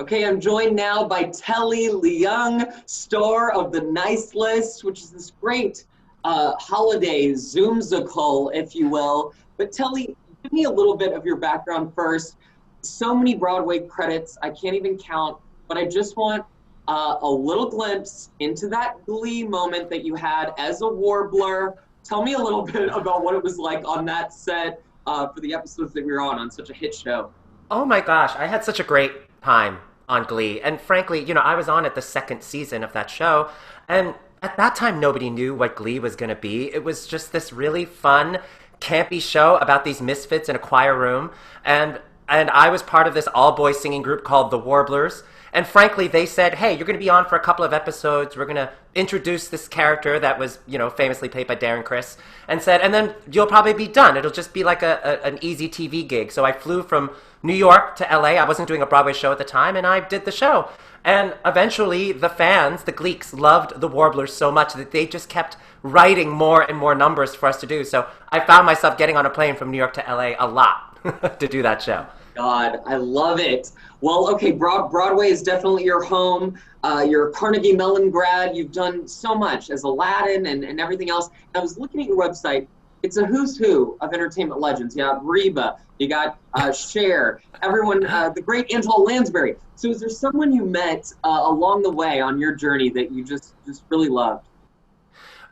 Okay, I'm joined now by Telly Leung, star of The Nice List, which is this great holiday Zoomsicle, if you will. But Telly, give me a little bit of your background first. So many Broadway credits, I can't even count, but I just want a little glimpse into that Glee moment that you had as a warbler. Tell me a little bit about what it was like on that set for the episodes that we were on such a hit show. Oh my gosh, I had such a great time on Glee. And frankly, I was on at the second season of that show. And at that time, nobody knew what Glee was going to be. It was just this really fun, campy show about these misfits in a choir room. And I was part of this all-boys singing group called the Warblers. And frankly, they said, hey, you're going to be on for a couple of episodes. We're going to introduce this character that was, famously played by Darren Criss, and said, and then you'll probably be done. It'll just be like an easy TV gig. So I flew from New York to LA. I wasn't doing a Broadway show at the time, and I did the show. And eventually, the fans, the Gleeks, loved the Warblers so much that they just kept writing more and more numbers for us to do. So I found myself getting on a plane from New York to LA a lot to do that show. God, I love it. Well, okay, Broadway is definitely your home. You're a Carnegie Mellon grad. You've done so much as Aladdin and everything else. I was looking at your website. It's a who's who of entertainment legends. You got Reba, you got Cher, everyone, the great Angela Lansbury. So is there someone you met along the way on your journey that you just really loved?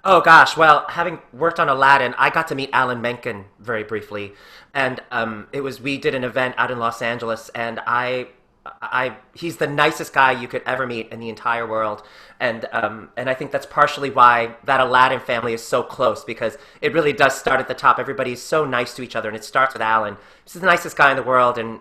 Oh gosh, well, having worked on Aladdin, I got to meet Alan Menken very briefly, and we did an event out in Los Angeles, and he's the nicest guy you could ever meet in the entire world, and I think that's partially why that Aladdin family is so close, because it really does start at the top. Everybody's so nice to each other, and it starts with Alan. He's the nicest guy in the world, and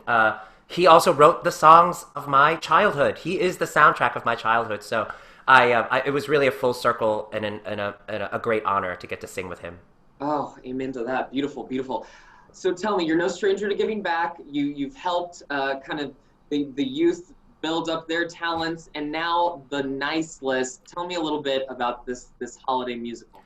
he also wrote the songs of my childhood. He is the soundtrack of my childhood, so. It was really a full circle and a great honor to get to sing with him. Oh, amen to that. Beautiful, beautiful. So tell me, you're no stranger to giving back. You've helped kind of the youth build up their talents, and now the Nice List. Tell me a little bit about this holiday musical.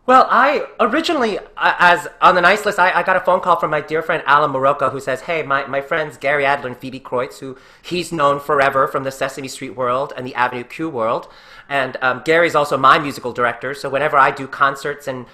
Well, I originally, as on the Nice List, I got a phone call from my dear friend Alan Morocco, who says, hey, my friends Gary Adler and Phoebe Kreutz, who he's known forever from the Sesame Street world and the Avenue Q world. And Gary's also my musical director, so whenever I do concerts and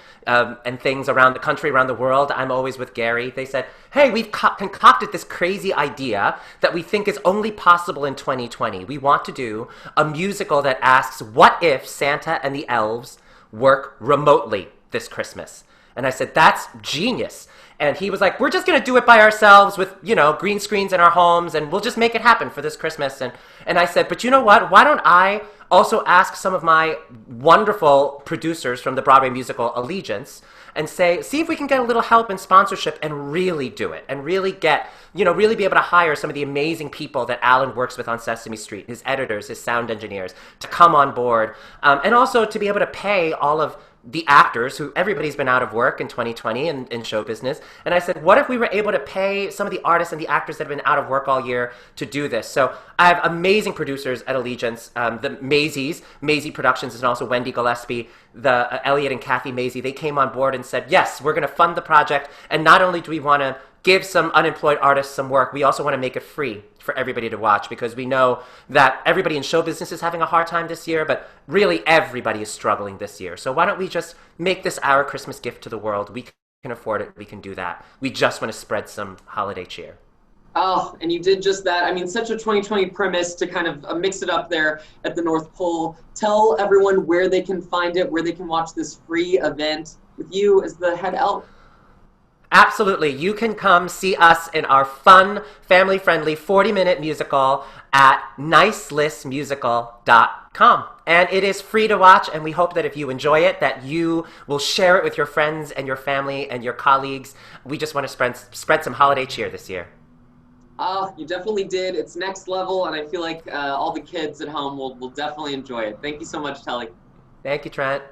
things around the country, around the world, I'm always with Gary. They said, hey, we've concocted this crazy idea that we think is only possible in 2020. We want to do a musical that asks, what if Santa and the elves work remotely this Christmas? And I said, that's genius. And he was like, we're just going to do it by ourselves with, green screens in our homes, and we'll just make it happen for this Christmas. And I said, but you know what? Why don't I also ask some of my wonderful producers from the Broadway musical Allegiance and see if we can get a little help and sponsorship and really do it and really get, really be able to hire some of the amazing people that Alan works with on Sesame Street, his editors, his sound engineers, to come on board. And also to be able to pay all of the actors, who everybody's been out of work in 2020 in show business. And I said, what if we were able to pay some of the artists and the actors that have been out of work all year to do this? So I have amazing producers at Allegiance, the Maisie Productions, and also Wendy Gillespie, the Elliot and Kathy Maisie. They came on board and said, yes, we're going to fund the project. And not only do we want to give some unemployed artists some work, we also want to make it free for everybody to watch, because we know that everybody in show business is having a hard time this year, but really everybody is struggling this year. So why don't we just make this our Christmas gift to the world? We can afford it. We can do that. We just want to spread some holiday cheer. Oh, and you did just that. I mean, such a 2020 premise to kind of mix it up there at the North Pole. Tell everyone where they can find it, where they can watch this free event with you as the head elf. Absolutely. You can come see us in our fun, family-friendly 40-minute musical at nicelistmusical.com. And it is free to watch, and we hope that if you enjoy it, that you will share it with your friends and your family and your colleagues. We just want to spread some holiday cheer this year. Oh, you definitely did. It's next level, and I feel like all the kids at home will definitely enjoy it. Thank you so much, Telly. Thank you, Trent.